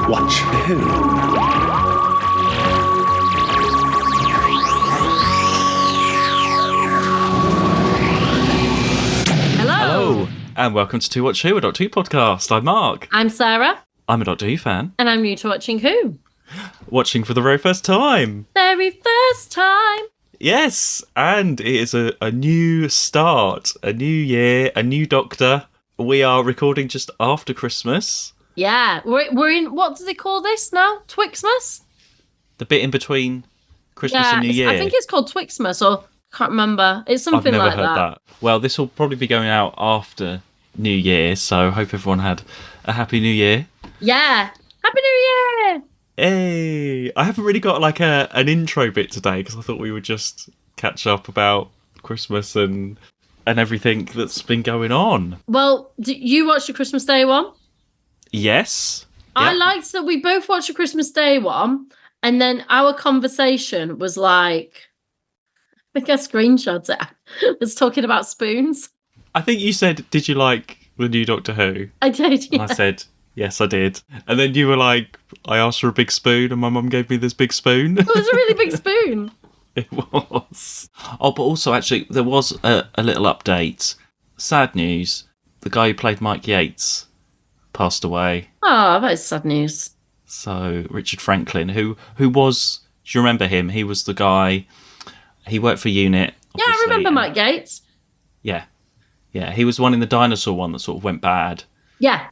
Watch Who? Hello. And welcome to Watch Who, a Doctor Who podcast. I'm Mark. I'm Sarah. I'm a Doctor Who fan. And I'm new to watching Who. Watching for the very first time. Very first time. Yes, and it is a new start, a new year, a new Doctor. We are recording just after Christmas. Yeah, we're in, what do they call this now? Twixmas? The bit in between Christmas and New Year. I think it's called Twixmas, or can't remember. It's something I've never like heard that. Well, this will probably be going out after New Year, so hope everyone had a happy New Year. Yeah. Happy New Year! Hey, I haven't really got like an intro bit today because I thought we would just catch up about Christmas and everything that's been going on. Well, you watched the Christmas Day one? Yes. I Yep. liked that we both watched the Christmas Day one, and then our conversation was like, I think I screenshot it. It was talking about spoons. I think you said, did you like the new Doctor Who? I did, yeah. And I said, yes, I did. And then you were like, I asked for a big spoon and my mum gave me this big spoon. It was a really big spoon. It was. Oh, but also, actually, there was a little update. Sad news. The guy who played Mike Yates passed away. Oh, that is sad news. So, Richard Franklin, who was... Do you remember him? He was the guy... He worked for UNIT. Yeah, I remember Mike Gates. Yeah. Yeah, he was the one in the dinosaur one that sort of went bad. Yeah.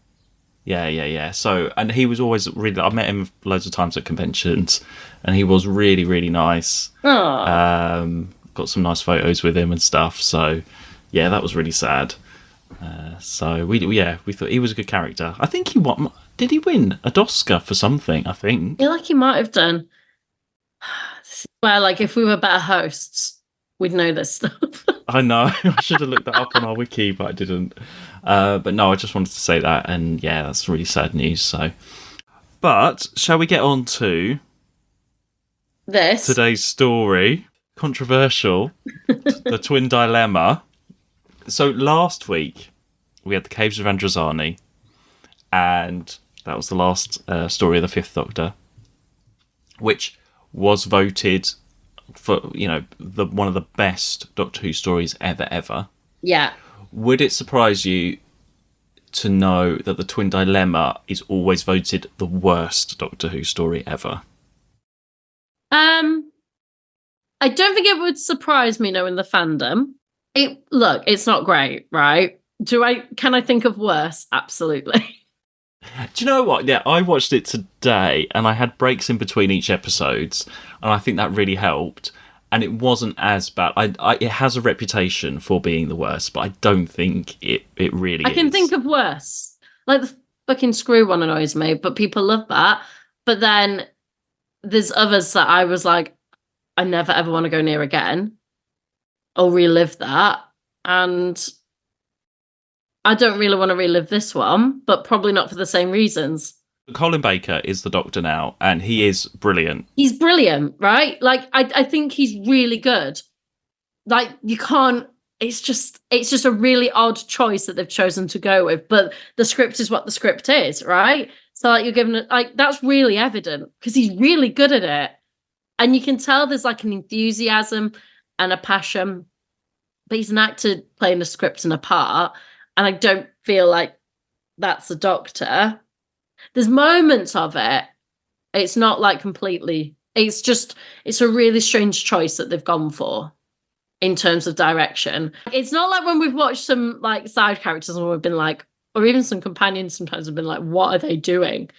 Yeah. So, and he was always really... I met him loads of times at conventions, and he was really, really nice. Oh. Got some nice photos with him and stuff. So, yeah, that was really sad. So we thought he was a good character. I think he won. Did he win a Oscar for something? I think. I feel like he might have done. Well, like if we were better hosts, we'd know this stuff. I know. I should have looked that up on our wiki, but I didn't. But no, I just wanted to say that, and yeah, that's really sad news. So, but shall we get on to This today's story? Controversial, the twin dilemma. So last week we had the Caves of Androzani, and that was the last story of the Fifth Doctor, which was voted for, one of the best Doctor Who stories ever. Yeah. Would it surprise you to know that the Twin Dilemma is always voted the worst Doctor Who story ever? I don't think it would surprise me knowing the fandom. It's not great, right? Can I think of worse? Absolutely. Do you know what? Yeah, I watched it today and I had breaks in between each episodes, and I think that really helped. And it wasn't as bad. It has a reputation for being the worst, but I don't think it really is. I can think of worse. Like the fucking Screw one annoys me, but people love that. But then there's others that I was like, I never ever want to go near again or relive that. And I don't really want to relive this one, but probably not for the same reasons. Colin Baker is the Doctor now, and he is brilliant. He's brilliant, right? Like, I think he's really good. Like, you can't... It's just a really odd choice that they've chosen to go with, but the script is what the script is, right? So, like, you're giving it... Like, that's really evident, because he's really good at it. And you can tell there's, like, an enthusiasm and a passion, but he's an actor playing a script and a part, and I don't feel like that's the Doctor. There's moments of it. It's not like completely. It's a really strange choice that they've gone for in terms of direction. It's not like when we've watched some like side characters and we've been like, or even some companions sometimes have been like, what are they doing?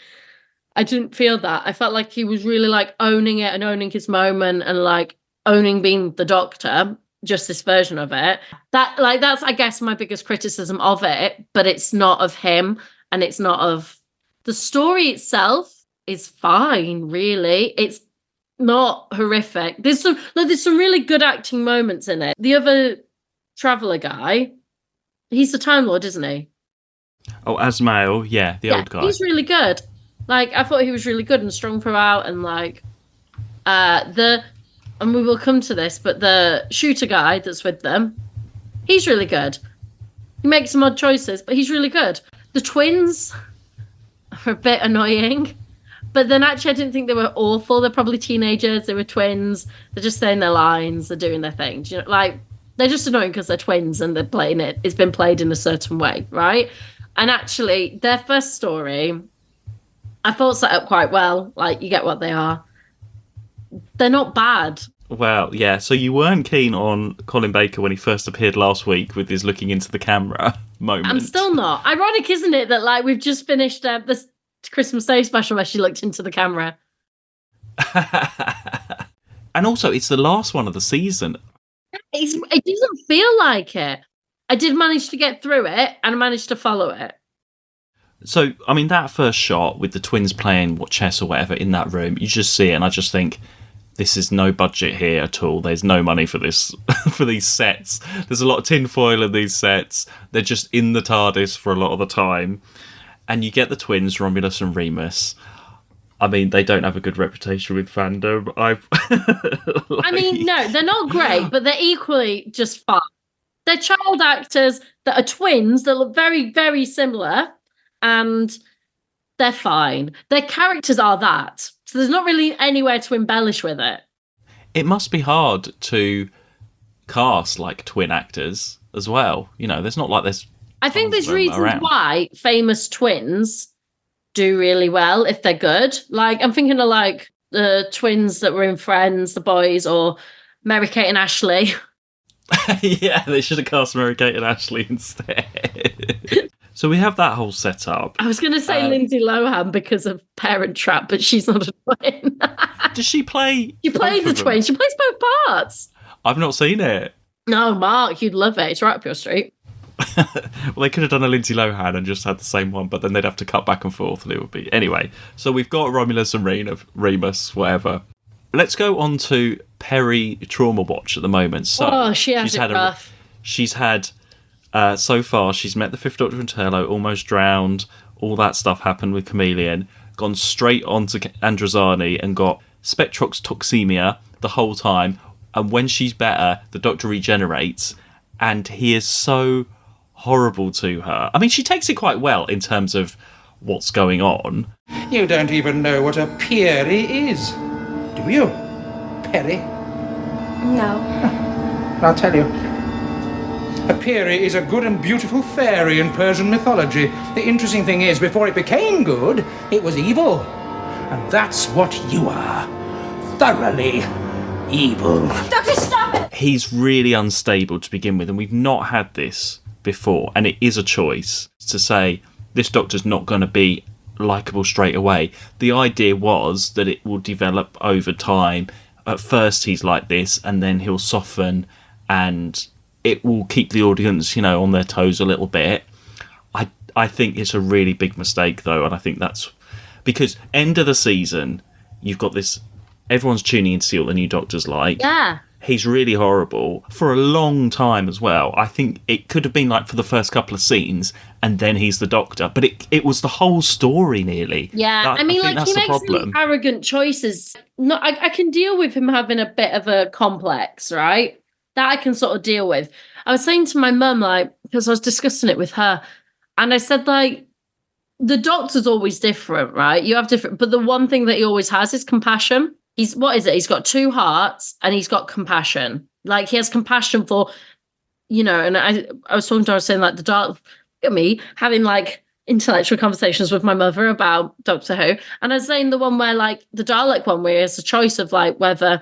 I didn't feel that. I felt like he was really like owning it and owning his moment and like owning being the Doctor, just this version of it. That's I guess my biggest criticism of it, but it's not of him and it's not of the story itself is fine, really. It's not horrific. There's some really good acting moments in it. The other Traveller guy, he's the Time Lord, isn't he? Oh, Asmael, yeah, the old guy. He's really good. Like, I thought he was really good and strong throughout, and like and we will come to this, but the shooter guy that's with them, he's really good. He makes some odd choices, but he's really good. The twins are a bit annoying. But then actually, I didn't think they were awful. They're probably teenagers. They were twins. They're just saying their lines. They're doing their thing. Do you know, like they're just annoying because they're twins and they're playing it. It's been played in a certain way, right? And actually, their first story, I thought set up quite well. Like you get what they are. They're not bad. Well, yeah, so you weren't keen on Colin Baker when he first appeared last week with his looking into the camera moment. I'm still not. Ironic, isn't it, that like we've just finished this Christmas Day special where she looked into the camera. And also, it's the last one of the season. It doesn't feel like it. I did manage to get through it and I managed to follow it. So, I mean, that first shot with the twins playing chess or whatever in that room, you just see it and I just think, this is no budget here at all. There's no money for this, for these sets. There's a lot of tinfoil in these sets. They're just in the TARDIS for a lot of the time. And you get the twins, Romulus and Remus. I mean, they don't have a good reputation with fandom. I mean, no, they're not great, but they're equally just fun. They're child actors that are twins that look very, very similar. And they're fine. Their characters are that. So there's not really anywhere to embellish with it. It must be hard to cast like twin actors as well. You know, there's not like there's. I think there's reasons why famous twins do really well if they're good. Like I'm thinking of like the twins that were in Friends, the boys, or Mary-Kate and Ashley. Yeah, they should have cast Mary-Kate and Ashley instead. So we have that whole setup. I was going to say Lindsay Lohan because of Parent Trap, but she's not a twin. Does she play? She plays the twin. She plays both parts. I've not seen it. No, Mark, you'd love it. It's right up your street. Well, they could have done a Lindsay Lohan and just had the same one, but then they'd have to cut back and forth, and it would be anyway. So we've got Romulus and Remus, whatever. Let's go on to Peri Trauma Watch at the moment. So she has it rough. She's had. So far, she's met the Fifth Doctor and Turlo, almost drowned. All that stuff happened with Chameleon. Gone straight on to Androzani and got Spectrox toxemia the whole time. And when she's better, the Doctor regenerates. And he is so horrible to her. I mean, she takes it quite well in terms of what's going on. You don't even know what a Peri is, do you, Peri? No. I'll tell you. A Peri is a good and beautiful fairy in Persian mythology. The interesting thing is, before it became good, it was evil. And that's what you are. Thoroughly evil. Doctor, stop it! He's really unstable to begin with, and we've not had this before. And it is a choice to say, this Doctor's not going to be likeable straight away. The idea was that it will develop over time. At first he's like this, and then he'll soften, and it will keep the audience, you know, on their toes a little bit. I think it's a really big mistake, though, and I think that's because end of the season, you've got this, everyone's tuning in to see what the new Doctor's like. Yeah. He's really horrible for a long time as well. I think it could have been like for the first couple of scenes, and then he's the Doctor. But it was the whole story nearly. Yeah, I mean, like he makes really arrogant choices. No, I can deal with him having a bit of a complex, right? That I can sort of deal with. I was saying to my mum, like, because I was discussing it with her, and I said, like, the Doctor's always different, right? You have different, but the one thing that he always has is compassion. He's got two hearts and he's got compassion. Like he has compassion for, you know, and I was talking to her saying like the Dalek, look at me having like intellectual conversations with my mother about Doctor Who. And I was saying the one where like the Dalek one where he has a choice of like whether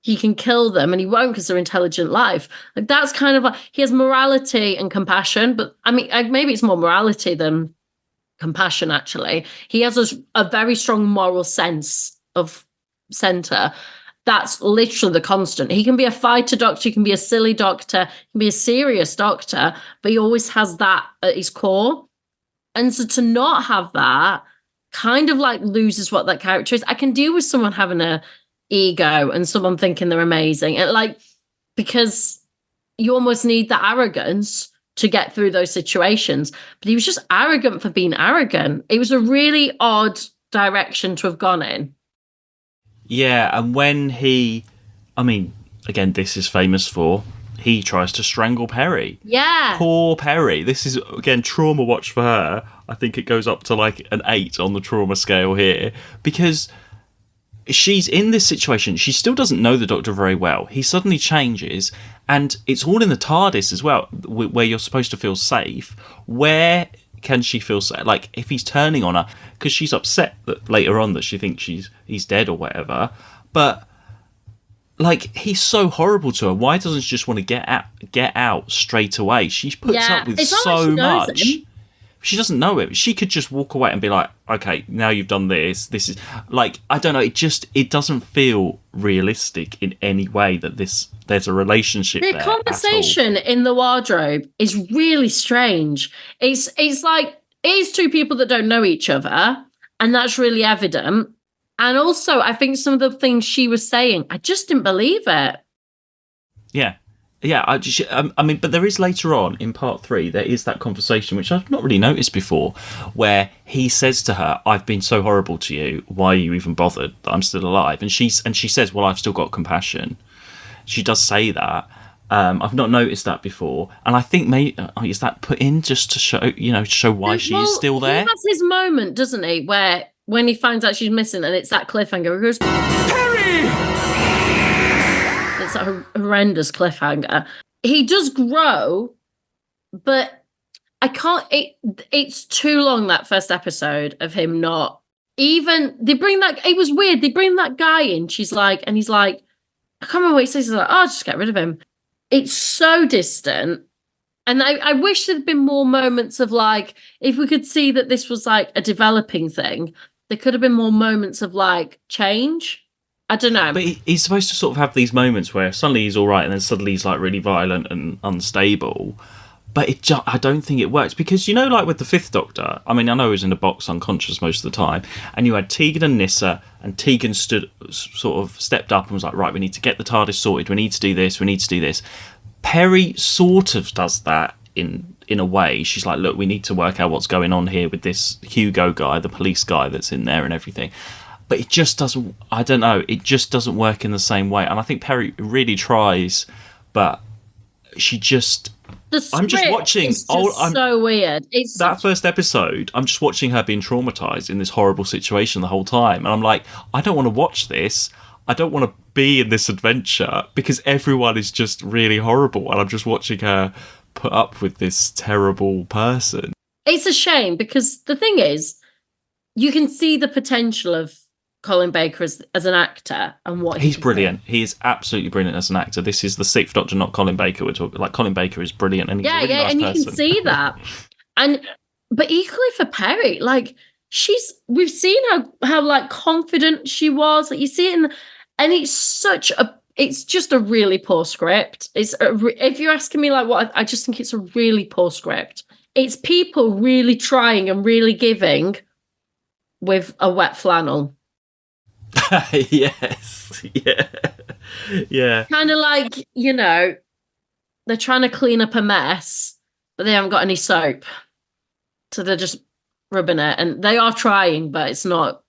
he can kill them and he won't because they're intelligent life. Like that's kind of like, he has morality and compassion, but I mean, maybe it's more morality than compassion actually. He has a very strong moral sense of center. That's literally the constant. He can be a fighter Doctor, he can be a silly Doctor, he can be a serious Doctor, but he always has that at his core. And so to not have that kind of like loses what that character is. I can deal with someone having a ego and someone thinking they're amazing, and like because you almost need the arrogance to get through those situations. But he was just arrogant for being arrogant. It was a really odd direction to have gone in. Yeah, and when I mean, again, this is famous for he tries to strangle Peri. Yeah. Poor Peri. This is, again, trauma watch for her. I think it goes up to like an 8 on the trauma scale here, because she's in this situation. She still doesn't know the Doctor very well. He suddenly changes, and it's all in the TARDIS as well, where you're supposed to feel safe. Where can she feel safe? Like, if he's turning on her, because she's upset that later on that she thinks he's dead or whatever. But like, he's so horrible to her. Why doesn't she just want to get out straight away? She puts up with so much. She doesn't know it. She could just walk away and be like, okay, now you've done this. This is like, I don't know. It doesn't feel realistic in any way that there's a relationship there. The conversation in the wardrobe is really strange. It's like, it's two people that don't know each other, and that's really evident. And also, I think some of the things she was saying, I just didn't believe it. Yeah. Yeah, I mean, but there is later on in part 3, there is that conversation, which I've not really noticed before, where he says to her, I've been so horrible to you, why are you even bothered that I'm still alive? And she says, well, I've still got compassion. She does say that. I've not noticed that before. And I think maybe, is that put in just to show why she's still there? He has his moment, doesn't he, where when he finds out she's missing and it's that cliffhanger, he goes, Peri! It's a horrendous cliffhanger. He does grow, but I can't. It's too long, that first episode of him not even. They bring that. It was weird. They bring that guy in. He's like, I can't remember what he says. He's like, oh, just get rid of him. It's so distant. And I wish there'd been more moments of like, if we could see that this was like a developing thing, there could have been more moments of like change. I don't know. But he's supposed to sort of have these moments where suddenly he's all right and then suddenly he's like really violent and unstable. But I don't think it works because, like with the Fifth Doctor, I mean, I know he was in a box unconscious most of the time, and you had Tegan and Nyssa, and Tegan stepped up and was like, right, we need to get the TARDIS sorted, we need to do this. Peri sort of does that in a way. She's like, look, we need to work out what's going on here with this Hugo guy, the police guy that's in there and everything. But it just doesn't, I don't know, it just doesn't work in the same way. And I think Peri really tries, but she just... I'm just watching... It's just so weird. It's that first episode, I'm just watching her being traumatised in this horrible situation the whole time. And I'm like, I don't want to watch this. I don't want to be in this adventure because everyone is just really horrible. And I'm just watching her put up with this terrible person. It's a shame because the thing is, you can see the potential of Colin Baker as an actor and what he's brilliant. He is absolutely brilliant as an actor. This is the Sixth Doctor, not Colin Baker. We're talking like Colin Baker is brilliant, and he's a really nice and person. You can see that. But equally for Peri, like we've seen how like confident she was. Like you see it and it's just a really poor script. If you're asking me like what, I just think it's a really poor script. It's people really trying and really giving with a wet flannel. Yes. Yeah. Kind of like, they're trying to clean up a mess, but they haven't got any soap. So they're just rubbing it. And they are trying, but it's not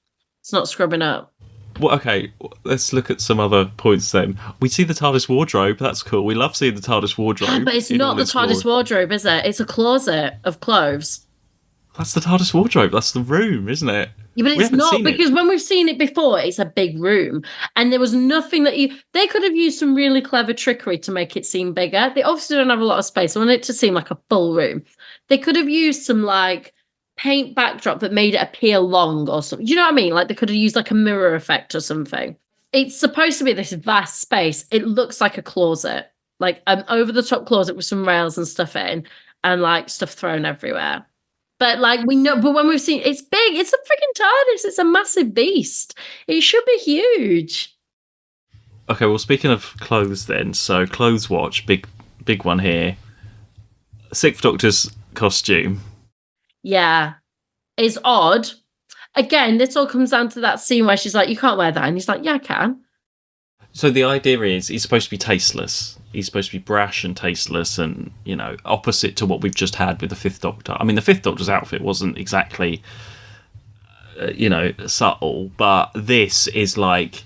scrubbing up. Well, okay, let's look at some other points then. We see the TARDIS wardrobe. That's cool. We love seeing the TARDIS wardrobe. Yeah, but it's not the TARDIS wardrobe, is it? It's a closet of clothes. That's the TARDIS wardrobe. That's the room, isn't it? Yeah, but it's not, because when we've seen it before, it's a big room. And there was nothing they could have used some really clever trickery to make it seem bigger. They obviously don't have a lot of space. I want it to seem like a full room. They could have used some like paint backdrop that made it appear long or something. Do you know what I mean? Like they could have used like a mirror effect or something. It's supposed to be this vast space. It looks like a closet, like an over the top closet with some rails and stuff in and like stuff thrown everywhere. But like we know, but when we've seen it's big, it's a freaking TARDIS. It's a massive beast. It should be huge. Okay, well, speaking of clothes then, so clothes watch, big one here. Sixth Doctor's costume. Yeah, it's odd. Again, this all comes down to that scene where she's like, you can't wear that. And he's like, yeah, I can. So the idea is he's supposed to be tasteless. He's supposed to be brash and tasteless and, opposite to what we've just had with the Fifth Doctor. I mean, the Fifth Doctor's outfit wasn't exactly, subtle, but this is like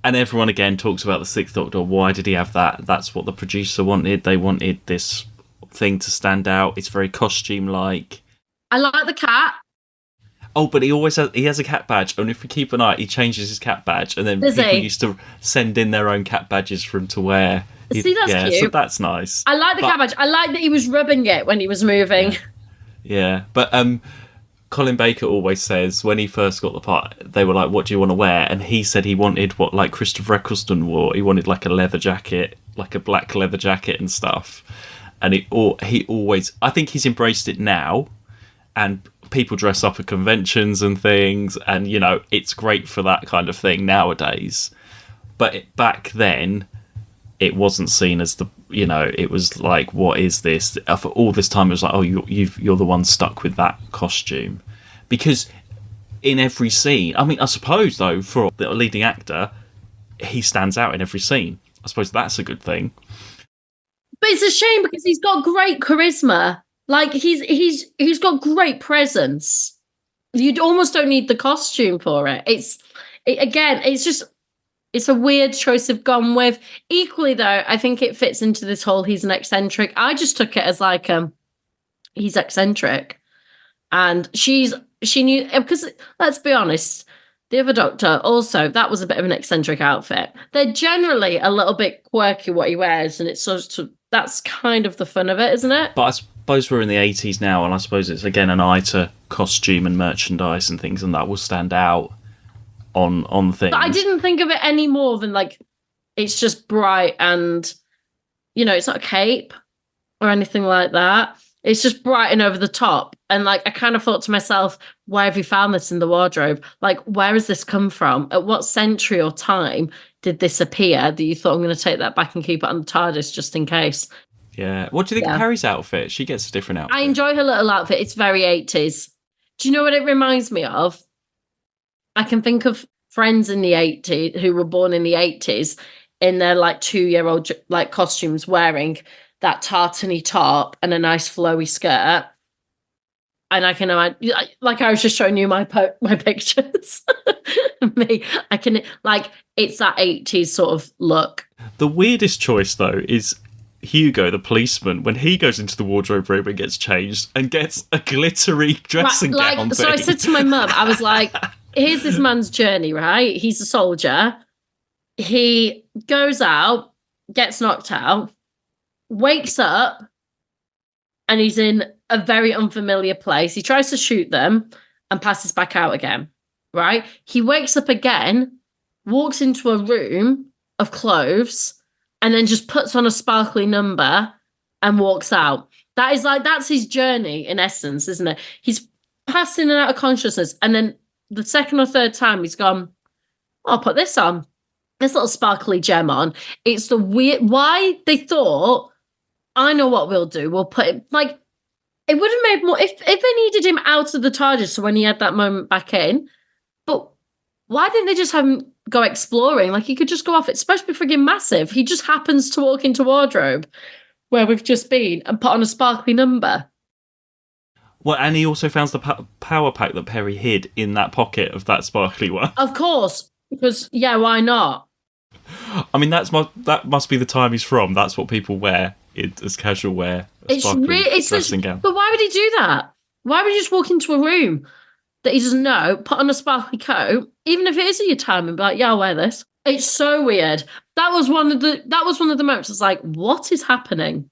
And everyone again talks about the Sixth Doctor. Why did he have that? That's what the producer wanted. They wanted this thing to stand out. It's very costume-like. I like the cat. Oh, but he has a cat badge, and if we keep an eye, he changes his cat badge, and then Does people he? used to send in their own cat badges for him to wear. See, that's cute. So that's nice. I like the cat badge. I like that he was rubbing it when he was moving. Yeah, but Colin Baker always says when he first got the part, they were like, "What do you want to wear?" And he said he wanted what like Christopher Eccleston wore. He wanted like a leather jacket, like a black leather jacket and stuff. And he always, I think he's embraced it now, and people dress up at conventions and things, and you know it's great for that kind of thing nowadays. But back then, it wasn't seen as the, you know, it was like, what is this? For all this time, it was like, oh, you're the one stuck with that costume, because in every scene, I mean, I suppose though, for the leading actor, he stands out in every scene. I suppose that's a good thing. But it's a shame because he's got great charisma. Like he's got great presence. You almost don't need the costume for it. It's a weird choice they've gone with. Equally though, I think it fits into this whole he's an eccentric. I just took it as like he's eccentric, and she knew, because let's be honest, the other Doctor also, that was a bit of an eccentric outfit. They're generally a little bit quirky what he wears, and it's sort of, that's kind of the fun of it, isn't it? But I suppose we're in the 80s now, and I suppose it's again an eye to costume and merchandise and things, and that will stand out on things. But I didn't think of it any more than like it's just bright, and you know, it's not a cape or anything like that. It's just bright and over the top. And like I kind of thought to myself, where have you found this in the wardrobe? Like, where has this come from? At what century or time did this appear that you thought, I'm going to take that back and keep it on the TARDIS just in case? Yeah. What do you think of Peri's outfit? She gets a different outfit. I enjoy her little outfit. It's very 80s. Do you know what it reminds me of? I can think of friends in the 80s who were born in the 80s in their like 2-year-old like costumes, wearing that tartany top and a nice flowy skirt. And I can imagine, like I was just showing you my pictures. Me, I can, like, it's that 80s sort of look. The weirdest choice though is Hugo, the policeman, when he goes into the wardrobe room and gets changed and gets a glittery dressing gown thing. So I said to my mum, I was like, here's this man's journey, right? He's a soldier. He goes out, gets knocked out, wakes up, and he's in a very unfamiliar place. He tries to shoot them and passes back out again, right? He wakes up again, walks into a room of clothes, and then just puts on a sparkly number and walks out. That is like, that's his journey in essence, isn't it? He's passed in and out of consciousness, and then the second or third time he's gone, I'll put this on, this little sparkly gem on. It's the weird, why they thought, I know what we'll do. We'll put it, like, it would have made more, if they needed him out of the TARDIS, so when he had that moment back in, but why didn't they just have him go exploring? Like, he could just go off. It's supposed to be frigging massive. He just happens to walk into wardrobe where we've just been and put on a sparkly number. Well, and he also found the power pack that Peri hid in that pocket of that sparkly one. Of course, because, yeah, why not? I mean, that must be the time he's from. That's what people wear as casual wear. It's dressing gown. But why would he do that? Why would he just walk into a room that he doesn't know, put on a sparkly coat, even if it is at your time, and be like, yeah, I'll wear this? It's so weird. That was one of the moments. It's like, what is happening?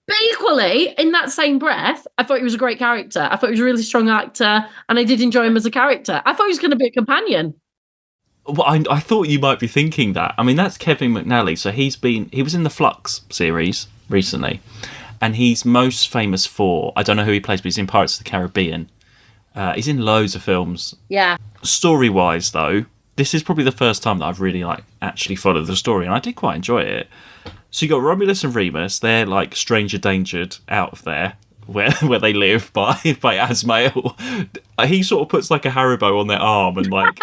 But equally, in that same breath, I thought he was a great character. I thought he was a really strong actor, and I did enjoy him as a character. I thought he was going to be a companion. Well, I thought you might be thinking that. I mean, that's Kevin McNally. So he was in the Flux series recently, and he's most famous for, I don't know who he plays, but he's in Pirates of the Caribbean. He's in loads of films. Yeah. Story-wise, though, this is probably the first time that I've really actually followed the story, and I did quite enjoy it. So you got Romulus and Remus. They're like stranger dangered out of there, where they live by Asmael. He sort of puts like a Haribo on their arm and like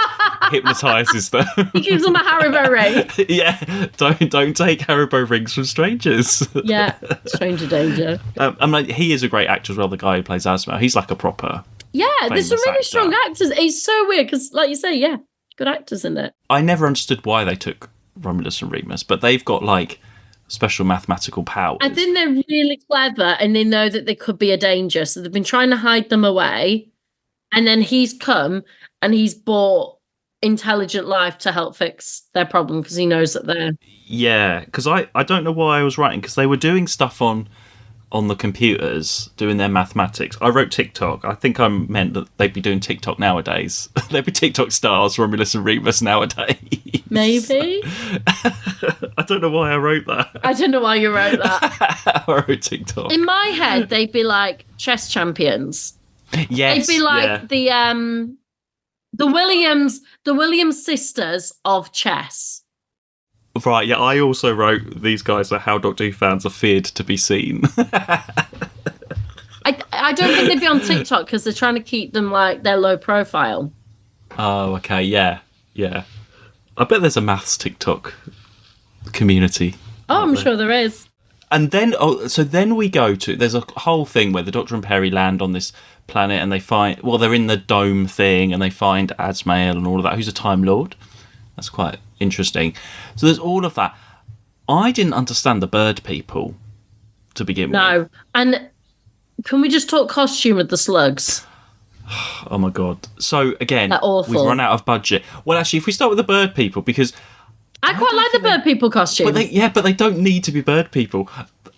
hypnotizes them. He gives them a Haribo ring. Yeah, don't take Haribo rings from strangers. Yeah, stranger danger. I mean, he is a great actor as well. The guy who plays Asmael, he's like a proper. Yeah, there's some really actor. strong actors. It's so weird because, like you say, yeah, Good actors in it. I never understood why they took Romulus and Remus, but they've got like special mathematical powers. I think they're really clever and they know that they could be a danger. So they've been trying to hide them away. And then he's come and he's bought intelligent life to help fix their problem because he knows that they're... Yeah, because I don't know why I was writing, because they were doing stuff on the computers, doing their mathematics. I wrote TikTok. I think I meant that they'd be doing TikTok nowadays. They'd be TikTok stars, Romulus and Remus nowadays. Maybe. I don't know why I wrote that. I don't know why you wrote that. I wrote TikTok. In my head, they'd be like chess champions. Yes, they'd be like the Williams sisters of chess. Right, yeah, I also wrote these guys are how Doctor Who fans are feared to be seen. I don't think they'd be on TikTok because they're trying to keep them like they're low profile. Oh, okay, yeah. I bet there's a maths TikTok community. Oh, I'm sure there is. And then, so then we go to, there's a whole thing where the Doctor and Peri land on this planet and they find, well, they're in the dome thing and they find Asmael and all of that, who's a Time Lord. That's quite interesting. So there's all of that. I didn't understand the bird people to begin with. No. And can we just talk costume with the slugs? Oh my God. So again, they're awful. We've run out of budget. Well, actually, if we start with the bird people, because... I quite like the bird people costumes. But they don't need to be bird people.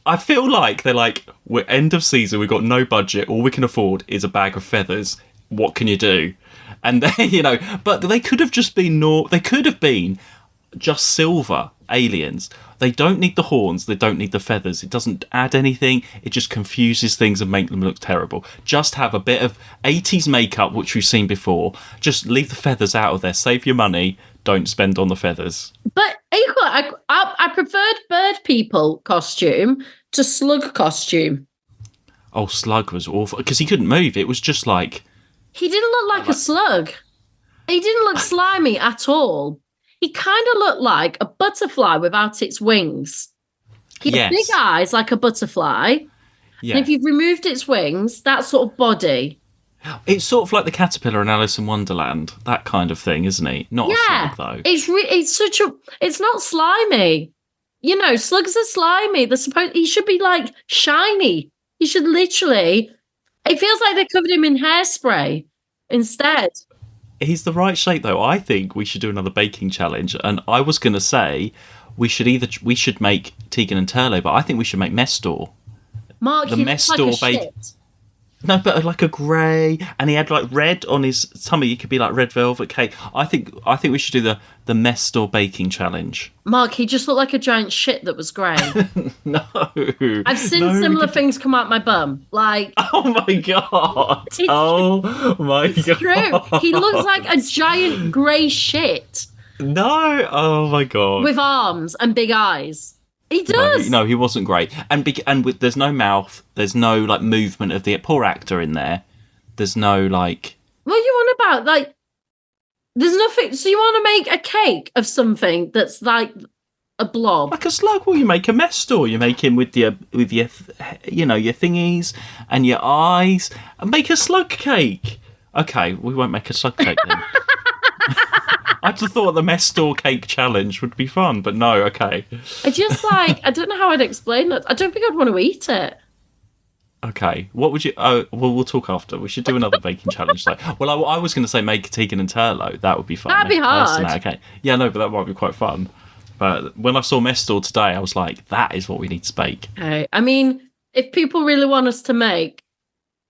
I feel like they're like, we're end of season, we've got no budget, all we can afford is a bag of feathers. What can you do? And they, but they could have just been they could have been just silver aliens. They don't need the horns, they don't need the feathers. It doesn't add anything. It just confuses things and make them look terrible. Just have a bit of 80s makeup, which we've seen before. Just leave the feathers out of there. Save your money. Don't spend on the feathers. But equally, I preferred bird people costume to slug costume. Oh, Slug was awful because he couldn't move. It was just like... He didn't look like a slug. He didn't look slimy at all. He kind of looked like a butterfly without its wings. He had big eyes like a butterfly. Yeah. And if you've removed its wings, that sort of body. It's sort of like the caterpillar in Alice in Wonderland, that kind of thing, isn't he? Not a slug, though. It's not slimy. Slugs are slimy. He should be like shiny. He should literally. It feels like they covered him in hairspray instead. He's the right shape, though. I think we should do another baking challenge, and I was going to say we should make Tegan and Turlo, but I think we should make Mestor. Mark, the he looks like a shit. No, but like a grey, and he had like red on his tummy. It could be like red velvet cake. I think we should do the Mestor baking challenge. Mark, he just looked like a giant shit that was grey. No, I've seen similar things come out my bum. Like, oh my God! Oh my God! It's true. He looks like a giant grey shit. No! Oh my God! With arms and big eyes. He does. No, he wasn't great. And there's no mouth. There's no like movement of the poor actor in there. There's no like. What are you on about? Like, there's nothing. So you want to make a cake of something that's like a blob, like a slug? Well, you make a Mestor. You make him with your your thingies and your eyes, and make a slug cake. Okay, we won't make a slug cake then. I just thought the Mestor cake challenge would be fun, but no, okay. I don't know how I'd explain it. I don't think I'd want to eat it. Okay, what would you... Oh, well, we'll talk after. We should do another baking challenge, though. Well, I was going to say make Tegan and Turlo. That would be fun. That'd be hard. Okay. Yeah, no, but that might be quite fun. But when I saw Mestor today, I was like, that is what we need to bake. Okay. I mean, if people really want us to make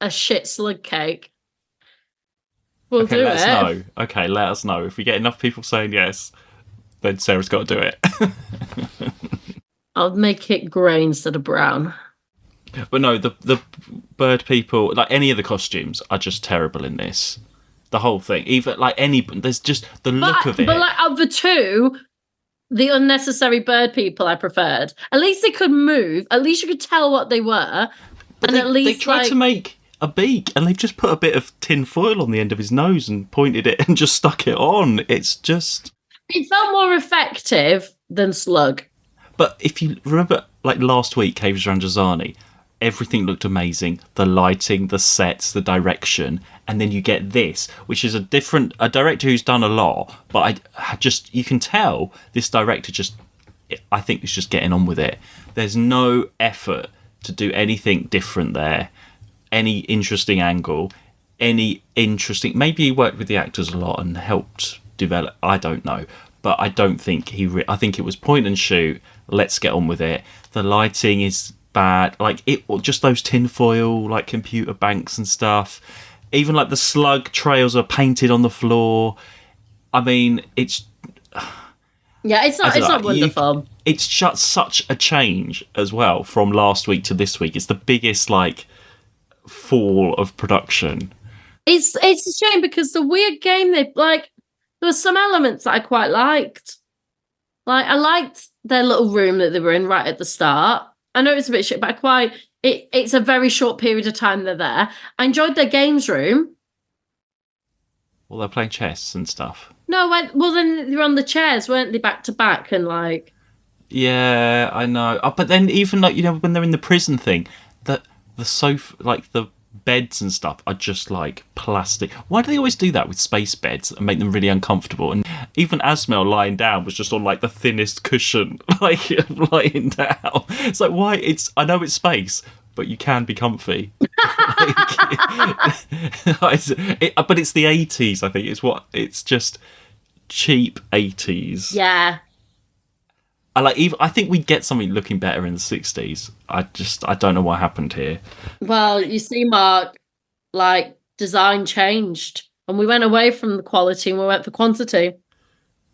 a shit slug cake, we'll do let it. Us know. Okay, let us know. If we get enough people saying yes, then Sarah's got to do it. I'll make it grey instead of brown. But no, the bird people, like any of the costumes, are just terrible in this. The whole thing, even like there's just the look of it. But like of the two, the unnecessary bird people I preferred. At least they could move. At least you could tell what they were. But and at least they tried to make a beak, and they've just put a bit of tin foil on the end of his nose and pointed it and just stuck it on. It's just... It felt more effective than Slug. But if you remember, like last week, Caves Randrazani, everything looked amazing. The lighting, the sets, the direction. And then you get this, which is a director who's done a lot. But you can tell this director I think is just getting on with it. There's no effort to do anything different there. Any interesting angle, maybe he worked with the actors a lot and helped develop, I don't know. But I don't think I think it was point and shoot, let's get on with it. The lighting is bad, like just those tinfoil, like computer banks and stuff. Even like the slug trails are painted on the floor. I mean, it's not wonderful. It's just such a change as well from last week to this week. It's the biggest like fall of production. It's a shame because the weird game there were some elements that I quite liked. Like I liked their little room that they were in right at the start. I know it's a bit shit, but it's a very short period of time they're there. I enjoyed their games room. Well, they're playing chess and stuff. No, then they were on the chairs, weren't they, back to back and like. Yeah, I know. But then even like when they're in the prison thing, the sofa, like the beds and stuff are just like plastic. Why do they always do that with space beds and make them really uncomfortable? And even Asmel lying down was just on like the thinnest cushion, like lying down. It's like, why? I know it's space, but you can be comfy. But it's the 80s, I think. It's just cheap 80s. Yeah. I think we'd get something looking better in the 60s. I don't know what happened here. Well, you see, Mark, like design changed and we went away from the quality and we went for quantity.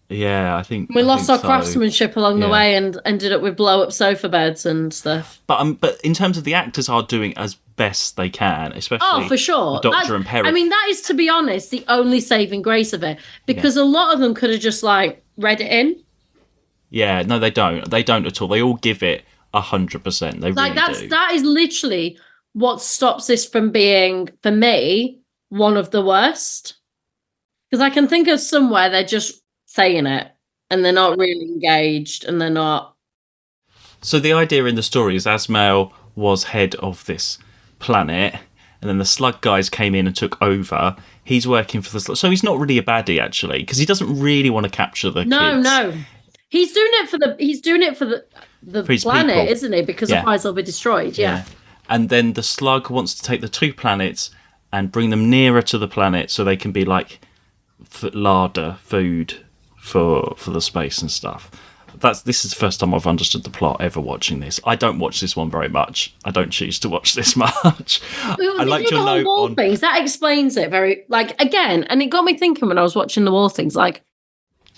Yeah, I think we lost our craftsmanship along the way and ended up with blow up sofa beds and stuff. But in terms of the actors are doing as best they can, especially for sure. the Doctor and Peri. I mean, that is, to be honest, the only saving grace of it because a lot of them could have just like read it in. Yeah, no, they don't. They don't at all. They all give it 100%. They really do. That is literally what stops this from being, for me, one of the worst. Because I can think of somewhere they're just saying it and they're not really engaged and they're not. So the idea in the story is Asmail was head of this planet and then the slug guys came in and took over. He's working for the slug. So he's not really a baddie, actually, because he doesn't really want to capture the kids. No. He's doing it for the planet, people. Isn't he? Because otherwise they'll be destroyed. Yeah. And then the slug wants to take the two planets and bring them nearer to the planet so they can be like larder food for the space and stuff. This is the first time I've understood the plot ever watching this. I don't watch this one very much. I don't choose to watch this much. I liked your note on things. That explains it very again, and it got me thinking when I was watching the wall things. Like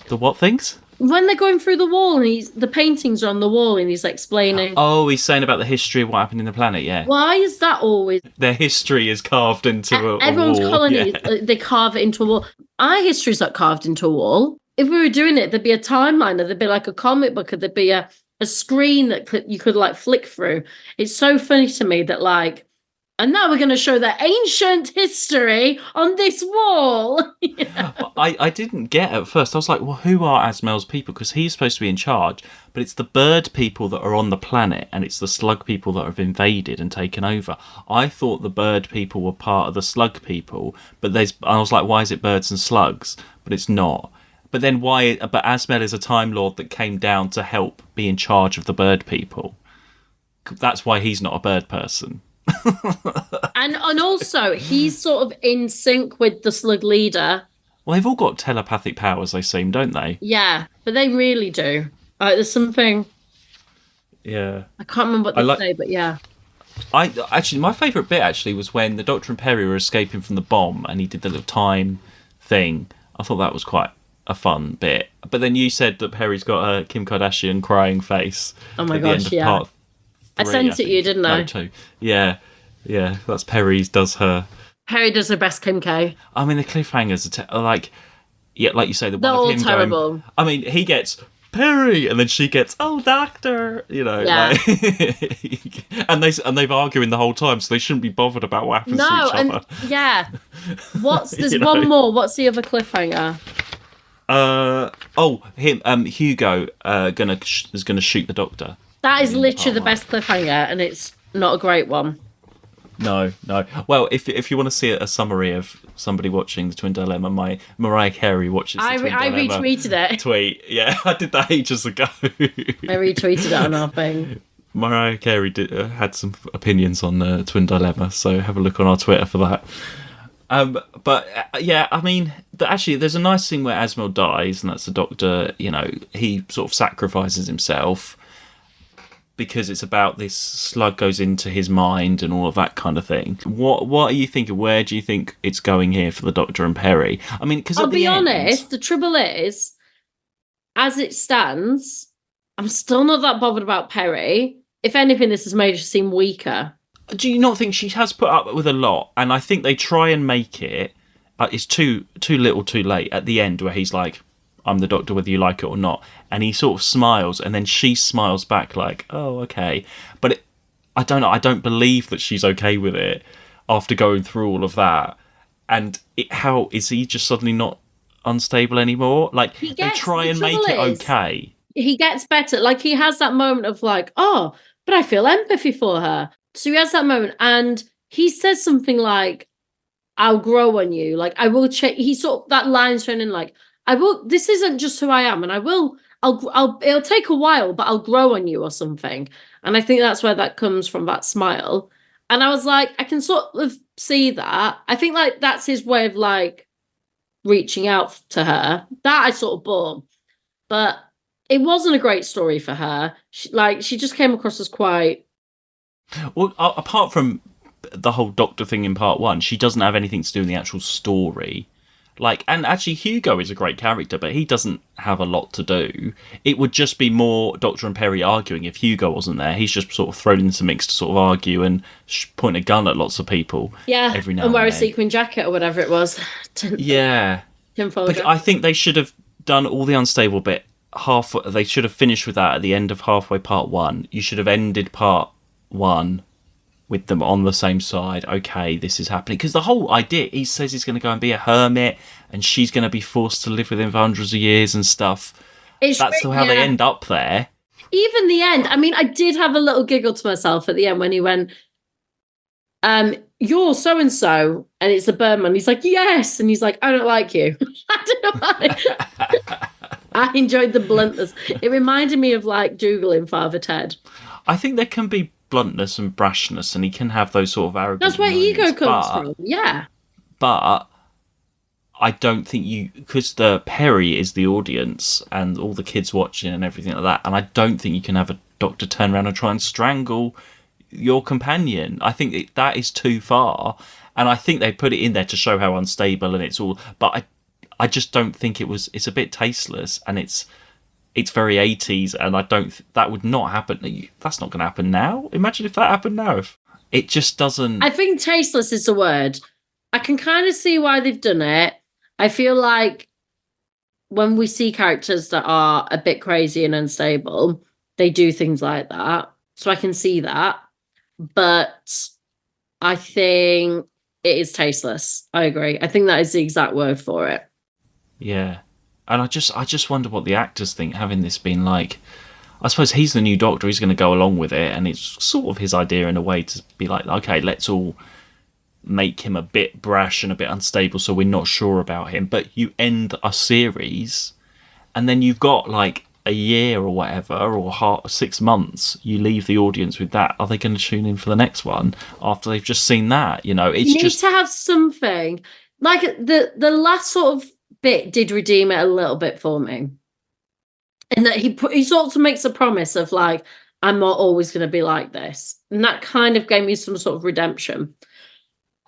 the what things? When they're going through the wall and the paintings are on the wall and he's explaining. Oh, he's saying about the history of what happened in the planet, yeah. Why is that always? Their history is carved into a everyone's wall. Colony, they carve it into a wall. Our history's not carved into a wall. If we were doing it, there'd be a timeline, or there'd be like a comic book, or there'd be a screen that you could like flick through. It's so funny to me that like, and now we're going to show the ancient history on this wall. I didn't get at first. I was like, well, who are Asmail's people? Because he's supposed to be in charge, but it's the bird people that are on the planet and it's the slug people that have invaded and taken over. I thought the bird people were part of the slug people, but I was like, why is it birds and slugs? But it's not. But then why? But Asmail is a Time Lord that came down to help be in charge of the bird people. That's why he's not a bird person. and also he's sort of in sync with the slug leader. Well, they've all got telepathic powers, they seem, don't they? Yeah, but they really do. There's something. Yeah, I can't remember what they say, but yeah. My favourite bit was when the Doctor and Peri were escaping from the bomb, and he did the little time thing. I thought that was quite a fun bit. But then you said that Peri's got a Kim Kardashian crying face. Oh my gosh, yeah. Part 3, I sent it you, didn't I? No, 2. Yeah. That's Peri does her. Peri does her best Kim K. I mean, the cliffhangers are like you say, they're all terrible. Going, I mean, he gets Peri, and then she gets Doctor. Yeah. and they've arguing the whole time, so they shouldn't be bothered about what happens to each other. Yeah. There's one more. What's the other cliffhanger? Hugo is gonna shoot the Doctor. That is literally the best cliffhanger, and it's not a great one. No. Well, if you want to see a summary of somebody watching the Twin Dilemma, my Mariah Carey watches the Twin I Dilemma retweeted it. tweet. Yeah, I did that ages ago. I retweeted it on our thing. Mariah Carey had some opinions on the Twin Dilemma, so have a look on our Twitter for that. Yeah, I mean, actually, there's a nice scene where Asmil dies, and that's the Doctor. You know, he sort of sacrifices himself because it's about this slug goes into his mind and all of that kind of thing. What are you thinking? Where do you think it's going here for the Doctor and Peri? I mean, because I'll be honest, the trouble is, as it stands, I'm still not that bothered about Peri. If anything, this has made her seem weaker. Do you not think she has put up with a lot? And I think they try and make it. It's too little, too late at the end, where he's like, "I'm the Doctor, whether you like it or not," and he sort of smiles, and then she smiles back like, "Oh, okay." But I don't know. I don't believe that she's okay with it after going through all of that. And how is he just suddenly not unstable anymore? Like they try and make it okay. He gets better. Like he has that moment of like, "Oh, but I feel empathy for her." So he has that moment, and he says something like, "I'll grow on you." Like I will change. He sort of, that line's turning like, "I will. This isn't just who I am, and I will. I'll. It'll take a while, but I'll grow on you," or something. And I think that's where that comes from, that smile. And I was like, I can sort of see that. I think like that's his way of like reaching out to her. That I sort of bought, but it wasn't a great story for her. She just came across as quite. Well, apart from the whole Doctor thing in part one, she doesn't have anything to do in the actual story. Like, and actually Hugo is a great character, but he doesn't have a lot to do. It would just be more Doctor and Peri arguing if Hugo wasn't there. He's just sort of thrown into the mix to sort of argue and point a gun at lots of people. Yeah, every now and wear a sequin jacket or whatever it was. Yeah. But I think they should have done all the unstable bit. They should have finished with that at the end of halfway part one. You should have ended part one with them on the same side. Okay, this is happening, because the whole idea, he says he's going to go and be a hermit and she's going to be forced to live with him for hundreds of years and stuff. That's still how they end up there. Even the end, I mean, I did have a little giggle to myself at the end when he went, "You're so and so," and it's the Birdman. He's like, "Yes," and he's like, "I don't like you." I don't know why. I enjoyed the bluntness. It reminded me of like Dougal in Father Ted. I think there can be bluntness and brashness, and he can have those sort of arrogant That's where moments, ego comes from. Yeah. But I don't think because the Peri is the audience and all the kids watching and everything like that, and I don't think you can have a Doctor turn around and try and strangle your companion. I think that is too far, and I think they put it in there to show how unstable and it's all. But I just don't think it's a bit tasteless, and it's very 80s, and that would not happen. That's not going to happen now. Imagine if that happened now. It just doesn't. I think tasteless is the word. I can kind of see why they've done it. I feel like when we see characters that are a bit crazy and unstable, they do things like that. So I can see that. But I think it is tasteless. I agree. I think that is the exact word for it. Yeah. And I just wonder what the actors think, having this been like, I suppose he's the new Doctor, he's going to go along with it, and it's sort of his idea in a way to be like, okay, let's all make him a bit brash and a bit unstable so we're not sure about him. But you end a series, and then you've got like a year or whatever, or 6 months, you leave the audience with that. Are they going to tune in for the next one after they've just seen that? You know, it's you need to have something. Like the last sort of bit did redeem it a little bit for me, and that he sort of makes a promise of like, I'm not always going to be like this, and that kind of gave me some sort of redemption,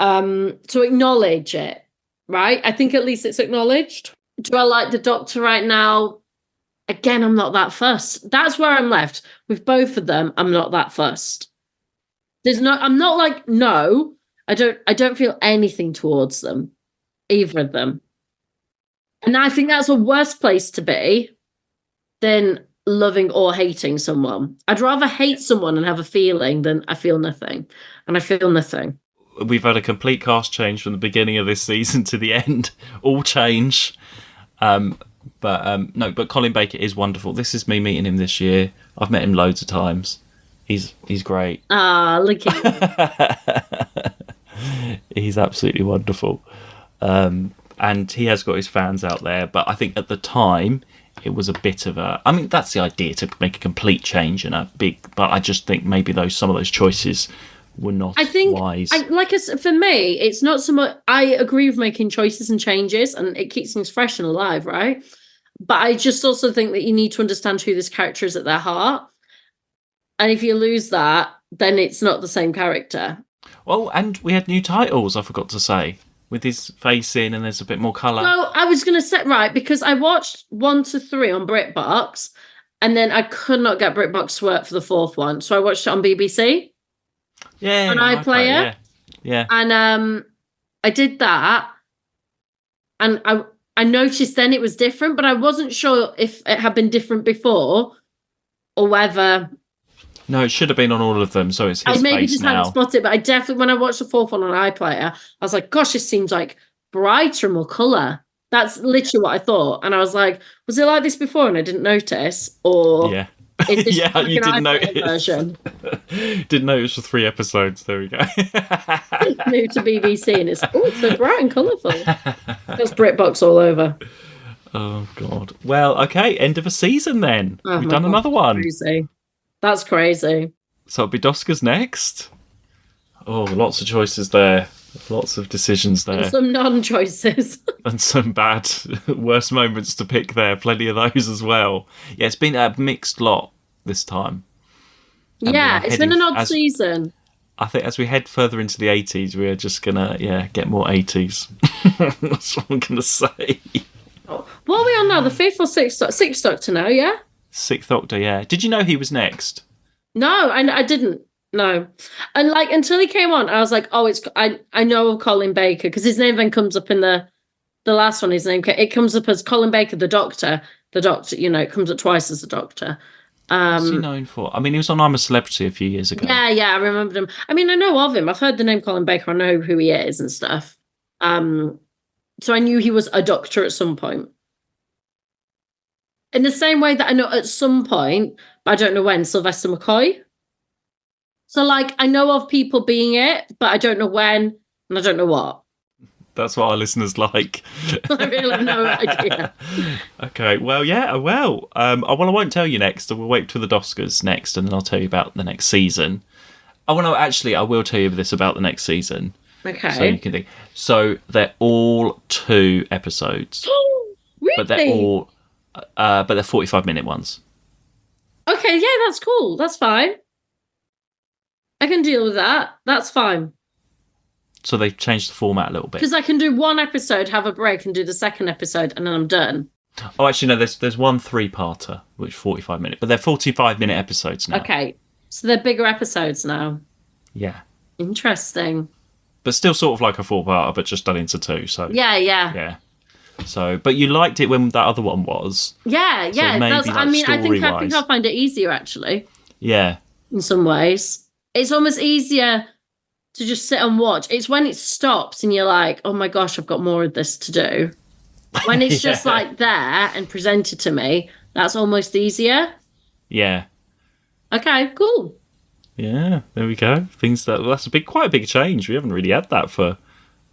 to acknowledge it, right? I think at least it's acknowledged. Do I like the Doctor right now? Again, I'm not that fussed. That's where I'm left with both of them. I'm not that fussed. I'm not like, no, I don't feel anything towards them, either of them. And I think that's a worse place to be than loving or hating someone. I'd rather hate someone and have a feeling than I feel nothing. And I feel nothing. We've had a complete cast change from the beginning of this season to the end. All change. But Colin Baker is wonderful. This is me meeting him this year. I've met him loads of times. He's great. Ah, look at He's absolutely wonderful. And he has got his fans out there, but I think at the time it was a bit of a... I mean, that's the idea, to make a complete change and a big... But I just think maybe some of those choices were not wise. For me, it's not so much... I agree with making choices and changes, and it keeps things fresh and alive, right? But I just also think that you need to understand who this character is at their heart. And if you lose that, then it's not the same character. Well, and we had new titles, I forgot to say, with his face in, and there's a bit more colour. So I was going to say, right, because I watched 1 to 3 on BritBox, and then I could not get BritBox to work for the 4th one. So I watched it on BBC. Yeah. On iPlayer. Yeah. And I did that. And I noticed then it was different, but I wasn't sure if it had been different before or whether... No, it should have been on all of them, so it's his I maybe face just now. hadn't spotted it, but I definitely, when I watched the 4th one on iPlayer, I was like, gosh, this seems like brighter, more colour. That's literally what I thought. And I was like, was it like this before and I didn't notice? Or yeah. is this Yeah, you didn't notice. version? Didn't notice for 3 episodes. There we go. Moved to BBC and it's so bright and colourful. There's BritBox all over. Oh, God. Well, okay, end of a season then. Oh, We've done another one. Crazy. That's crazy. So it'll be Doskers next. Oh, lots of choices there. Lots of decisions there. And some non-choices. And some bad, worst moments to pick there. Plenty of those as well. Yeah, it's been a mixed lot this time. And yeah, it's been an odd season. I think as we head further into the 80s, we're just going to, get more 80s. That's what I'm going to say. What are we on now? The 5th or 6th? 6th Doctor now, yeah? 6th Doctor, yeah. Did you know he was next? No, I didn't. No. And like until he came on, I was like, oh, I know of Colin Baker because his name then comes up in the last one. It comes up as Colin Baker, the Doctor. The Doctor, it comes up twice as the Doctor. What's he known for? I mean, he was on I'm a Celebrity a few years ago. Yeah, I remembered him. I mean, I know of him. I've heard the name Colin Baker. I know who he is and stuff. So I knew he was a Doctor at some point. In the same way that I know at some point, but I don't know when, Sylvester McCoy. So, like, I know of people being it, but I don't know when, and I don't know what. That's what our listeners like. I really have no idea. Okay, well, yeah, well, I won't tell you next. We'll wait till the Doskers next, and then I'll tell you about the next season. I will tell you this about the next season. Okay. So you can think. So they're all 2 episodes. Really? But they're all... but they're 45-minute ones. Okay, yeah, that's cool. That's fine. I can deal with that. That's fine. So they've changed the format a little bit. Because I can do 1 episode, have a break, and do the 2nd episode, and then I'm done. Oh, actually, no, there's one 3-parter, which 45-minute, but they're 45-minute episodes now. Okay, so they're bigger episodes now. Yeah. Interesting. But still sort of like a 4-parter, but just done into 2, so... Yeah. Yeah. So, but you liked it when that other one was. Yeah. So maybe, I think I'll find it easier, actually. Yeah. In some ways. It's almost easier to just sit and watch. It's when it stops and you're like, oh my gosh, I've got more of this to do. When it's just like there and presented to me, that's almost easier. Yeah. Okay, cool. Yeah, there we go. That's quite a big change. We haven't really had that for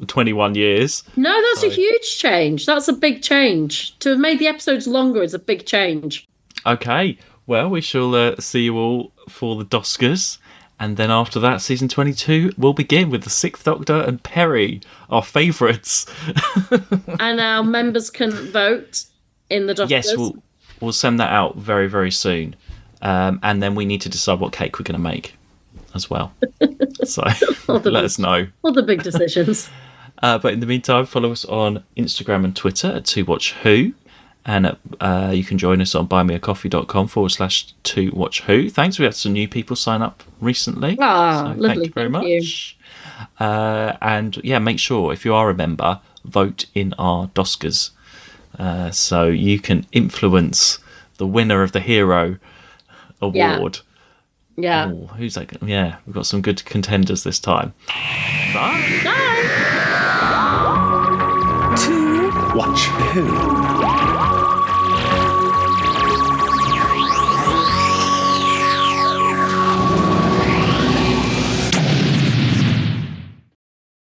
21 years. No, that's a huge change. That's a big change. To have made the episodes longer is a big change. Okay, well, we shall see you all for the Doskers. And then after that, season 22 will begin with the 6th Doctor and Peri, our favourites. And our members can vote in the Doctors. Yes, we'll send that out very, very soon. And then we need to decide what cake we're going to make as well. So let us know. All the big decisions. But in the meantime, follow us on Instagram and Twitter at 2WatchWho. And you can join us on buymeacoffee.com/2watchwho. Thanks, we had some new people sign up recently. Ah, lovely. Thank you very much. And yeah, make sure, if you are a member, vote in our Doskers. So you can influence the winner of the Hero Award. Yeah. Oh, who's that? Yeah, we've got some good contenders this time. Bye. Bye. To Watch Who.